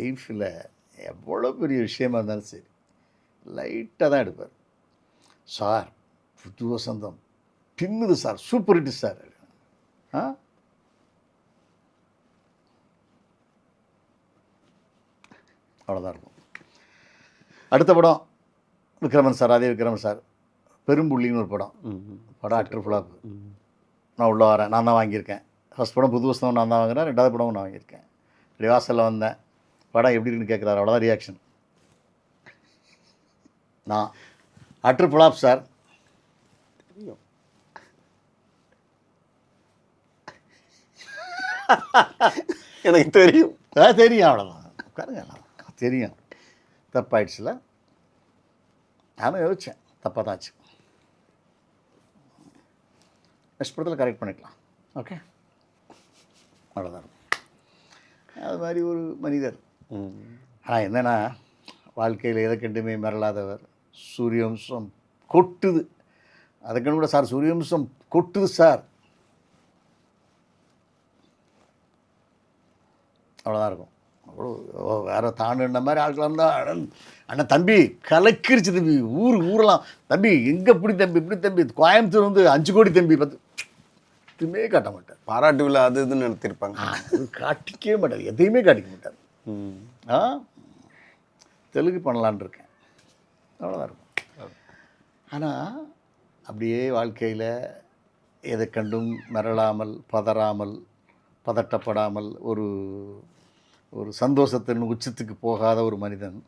லைஃப்பில் எவ்வளோ பெரிய விஷயமா இருந்தாலும் சரி லைட்டாக தான் எடுப்பார். சார் புது வசந்தம் பின்னுது சார், சூப்பர் ஹிட் சார். ஆ அவ்வளோதான் இருக்கும். அடுத்த படம் விக்ரமன் சார், அதே விக்ரமன் சார், பெரும்புள்ளின்னு ஒரு படம். படம் அட்டர் ஃப்ளாப். நான் உள்ளே வரேன், நான் தான் வாங்கியிருக்கேன். ஃபஸ்ட் படம் புது வசந்தம் நான் தான் வாங்கினேன், 2வது படமும் நான் வாங்கியிருக்கேன். இப்படி வாசலில் வந்தேன், படம் எப்படி இருக்குன்னு கேட்குறாரு, அவ்வளோதான் ரியாக்ஷன். நான் அட்டர் ஃப்ளாப் சார். எனக்கு தெரியும். தெரியும், அவ்வளோதான். உட்காருங்க, தெரியும் தப்பாயிடுச்சுல. நானும் யோசித்தேன், தப்பாக தான் ஆச்சு. நெக்ஸ்ட் படத்தில் கரெக்ட் பண்ணிக்கலாம். ஓகே, அவ்வளோதான். அது மாதிரி ஒரு மனிதர். ஆனால் என்னென்னா, வாழ்க்கையில் எதை கண்டுமே மிரளாதவர். சூரியவம்சம் கொட்டுது, அதுக்குன்னு கூட சார் சூரியவம்சம் கொட்டுது சார், அவ்வளோதான் இருக்கும். அவ்வளோ வேறு தாண்டுன மாதிரி ஆட்களாக இருந்தால், அண்ணன் தம்பி கலக்கிருச்சு தம்பி, ஊரெலாம் தம்பி எங்கே இப்படி தம்பி இப்படி தம்பி, கோயம்புத்தூர் வந்து 5 கோடி தம்பி 10 எதுவுமே காட்ட மாட்டார். பாராட்டு விழா அது இதுன்னு நடத்திருப்பாங்க. அது காட்டிக்கவே மாட்டார், எதையுமே காட்டிக்க மாட்டார். தெலுங்கு பண்ணலான் இருக்கேன், அவ்வளோதான் இருக்கும். ஆனால் அப்படியே வாழ்க்கையில் எதை கண்டும் மிரளாமல், பதறாமல், பதட்டப்படாமல், ஒரு சந்தோஷத்தின் உச்சத்துக்கு போகாத ஒரு மனிதன்.